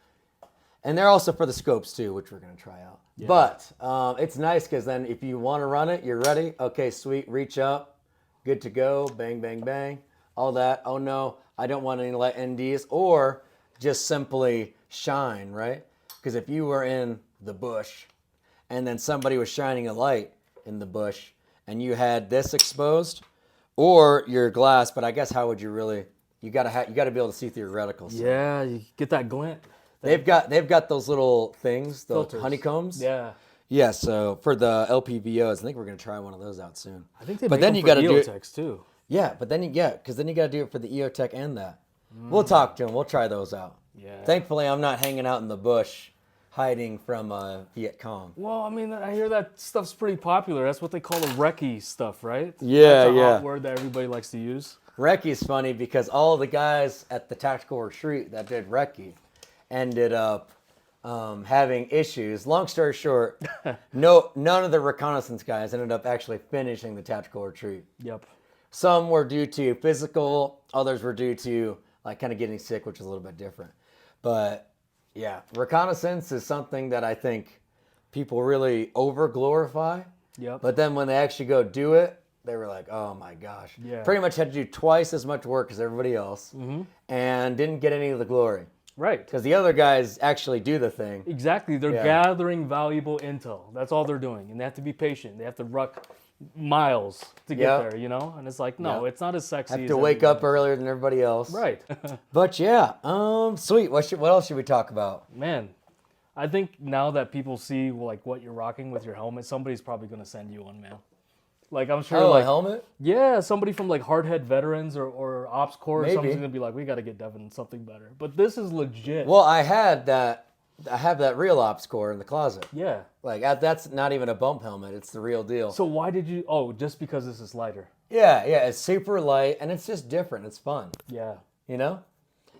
And they're also for the scopes too, which we're going to try out. Yeah. But it's nice because then if you want to run it, you're ready. Okay, sweet, reach up, good to go, bang, bang, bang, all that. Oh no, I don't want any light NDs, or just simply shine, right? Because if you were in the bush and then somebody was shining a light in the bush and you had this exposed or your glass, but I guess how would you really, you got to be able to see through your reticles. So. Yeah, you get that glint. They've got those little things, the Filters. honeycombs. Yeah. Yeah, so for the LPVOs, I think we're going to try one of those out soon. I think they but make then them you for got to do it. EOTechs too. Yeah, but then because then you got to do it for the EOTech and that. We'll talk to them. We'll try those out. Yeah. Thankfully, I'm not hanging out in the bush hiding from Viet Cong. Well, I mean, I hear that stuff's pretty popular. That's what they call the recce stuff, right? Yeah, That's a yeah. hot word that everybody likes to use. Recce's funny because all the guys at the Tactical Retreat that did recce ended up having issues. Long story short, none of the reconnaissance guys ended up actually finishing the tactical retreat. Yep. Some were due to physical, others were due to like kind of getting sick, which is a little bit different. But yeah, reconnaissance is something that I think people really over glorify. Yep. But then when they actually go do it, they were like, oh my gosh. Yeah. Pretty much had to do twice as much work as everybody else and didn't get any of the glory. Right. Because the other guys actually do the thing. Exactly. They're gathering valuable intel. That's all they're doing. And they have to be patient. They have to ruck miles to get there, you know? And it's like, no, it's not as sexy Have as to wake up earlier than everybody else. Right. But yeah, sweet. What else should we talk about? Man, I think now that people see like what you're rocking with your helmet, somebody's probably going to send you one, man. Like, I'm sure, a like, helmet? yeah, somebody from like Hardhead Veterans or Ops Corps or Maybe. something's going to be like, we got to get Devin something better. But this is legit. Well, I have that real ops core in the closet. Yeah. Like, that's not even a bump helmet. It's the real deal. So why did you, just because this is lighter. Yeah, it's super light, and it's just different. It's fun, Yeah. you know?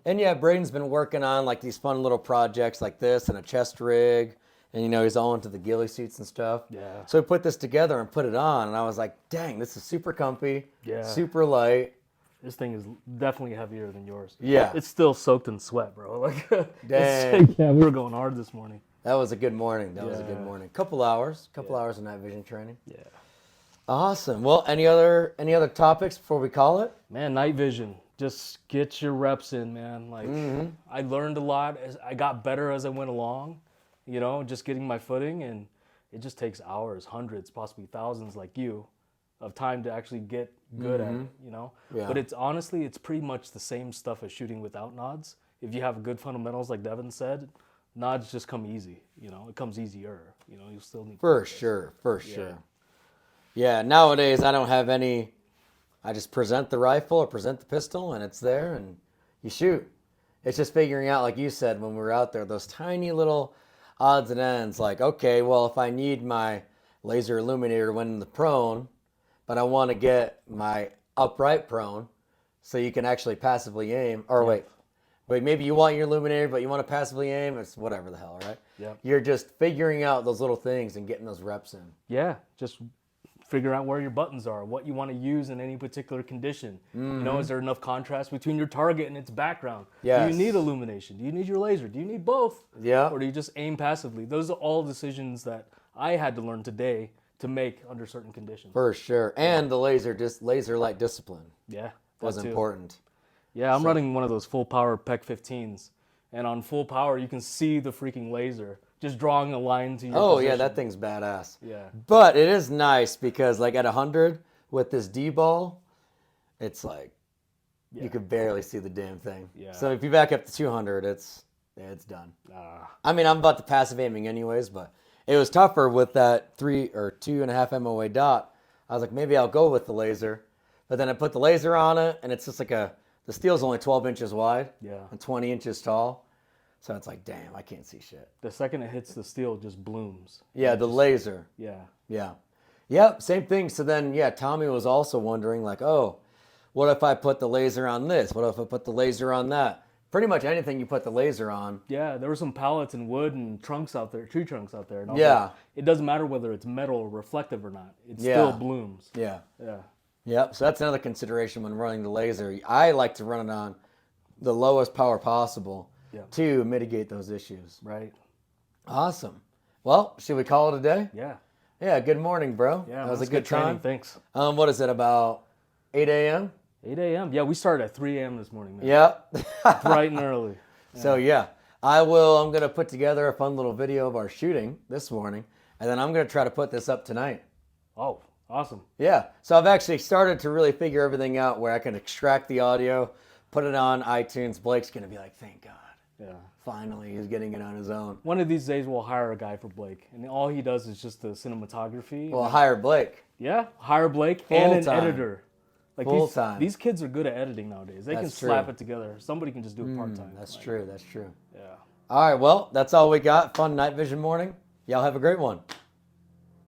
And yeah, Braden's been working on like these fun little projects like this and a chest rig. And, you know, he's all into the ghillie suits and stuff. Yeah. So we put this together and put it on. And I was like, dang, this is super comfy. Yeah. Super light. This thing is definitely heavier than yours. Yeah. It's still soaked in sweat, bro. Like, Dang. yeah, we were going hard this morning. That was a good morning. Couple hours of night vision training. Yeah. Awesome. Well, any other topics before we call it? Man, night vision. Just get your reps in, man. Like, I learned a lot. I got better as I went along. You know, just getting my footing, and it just takes hours, hundreds, possibly thousands, like you, of time to actually get good at it, you know? Yeah. But it's honestly, it's pretty much the same stuff as shooting without nods. If you have good fundamentals, like Devin said, nods just come easy, you know? It comes easier, you know? You still need For sure. Yeah, nowadays I don't have any. I just present the rifle or present the pistol, and it's there, and you shoot. It's just figuring out, like you said, when we were out there, those tiny little odds and ends, like, okay, well, if I need my laser illuminator when in the prone, but I want to get my upright prone so you can actually passively aim, or wait, maybe you want your illuminator, but you want to passively aim, it's whatever the hell, right? Yeah. You're just figuring out those little things and getting those reps in. Yeah, just figure out where your buttons are, what you want to use in any particular condition. You know, is there enough contrast between your target and its background? Yes. Do you need illumination? Do you need your laser? Do you need both? Yeah. Or do you just aim passively? Those are all decisions that I had to learn today to make under certain conditions. For sure. And the laser light discipline Yeah, was that too. important. Yeah, I'm running one of those full power PEC 15s. And on full power, you can see the freaking laser just drawing a line to your position. Yeah, that thing's badass. Yeah. But it is nice because like at 100 with this D-ball, it's like you could barely see the damn thing. Yeah. So if you back up to 200, it's done. I mean, I'm about the passive aiming anyways, but it was tougher with that 3 or 2.5 MOA dot. I was like, maybe I'll go with the laser. But then I put the laser on it, and it's just like the steel's only 12 inches wide and 20 inches tall. So it's like, damn, I can't see shit. The second it hits the steel, it just blooms. Yeah, the laser. Yeah. Yep, same thing. So then, Tommy was also wondering, like, oh, what if I put the laser on this? What if I put the laser on that? Pretty much anything you put the laser on. Yeah, there were some pallets and wood and trunks out there, tree trunks out there. And it doesn't matter whether it's metal or reflective or not. It still blooms. Yeah. Yeah. Yep, so that's another consideration when running the laser. I like to run it on the lowest power possible to mitigate those issues. Right. Awesome. Well, should we call it a day? Yeah. Yeah, good morning, bro. Yeah, that was a good good time. training. Thanks. What is it, about 8 a.m.? 8 a.m. Yeah, we started at 3 a.m. this morning, man. Yep. Bright and early. Yeah. So, I'm going to put together a fun little video of our shooting this morning, and then I'm going to try to put this up tonight. Oh, awesome. Yeah. So I've actually started to really figure everything out where I can extract the audio, put it on iTunes. Blake's going to be like, thank God. Yeah. Finally, he's getting it on his own. One of these days, we'll hire a guy for Blake, and all he does is just the cinematography. Well, hire Blake. Yeah, hire Blake and an editor. Like Full time. These kids are good at editing nowadays. They can slap it together. Somebody can just do it part-time. That's true. That's true. Yeah. All right. Well, that's all we got. Fun night vision morning. Y'all have a great one.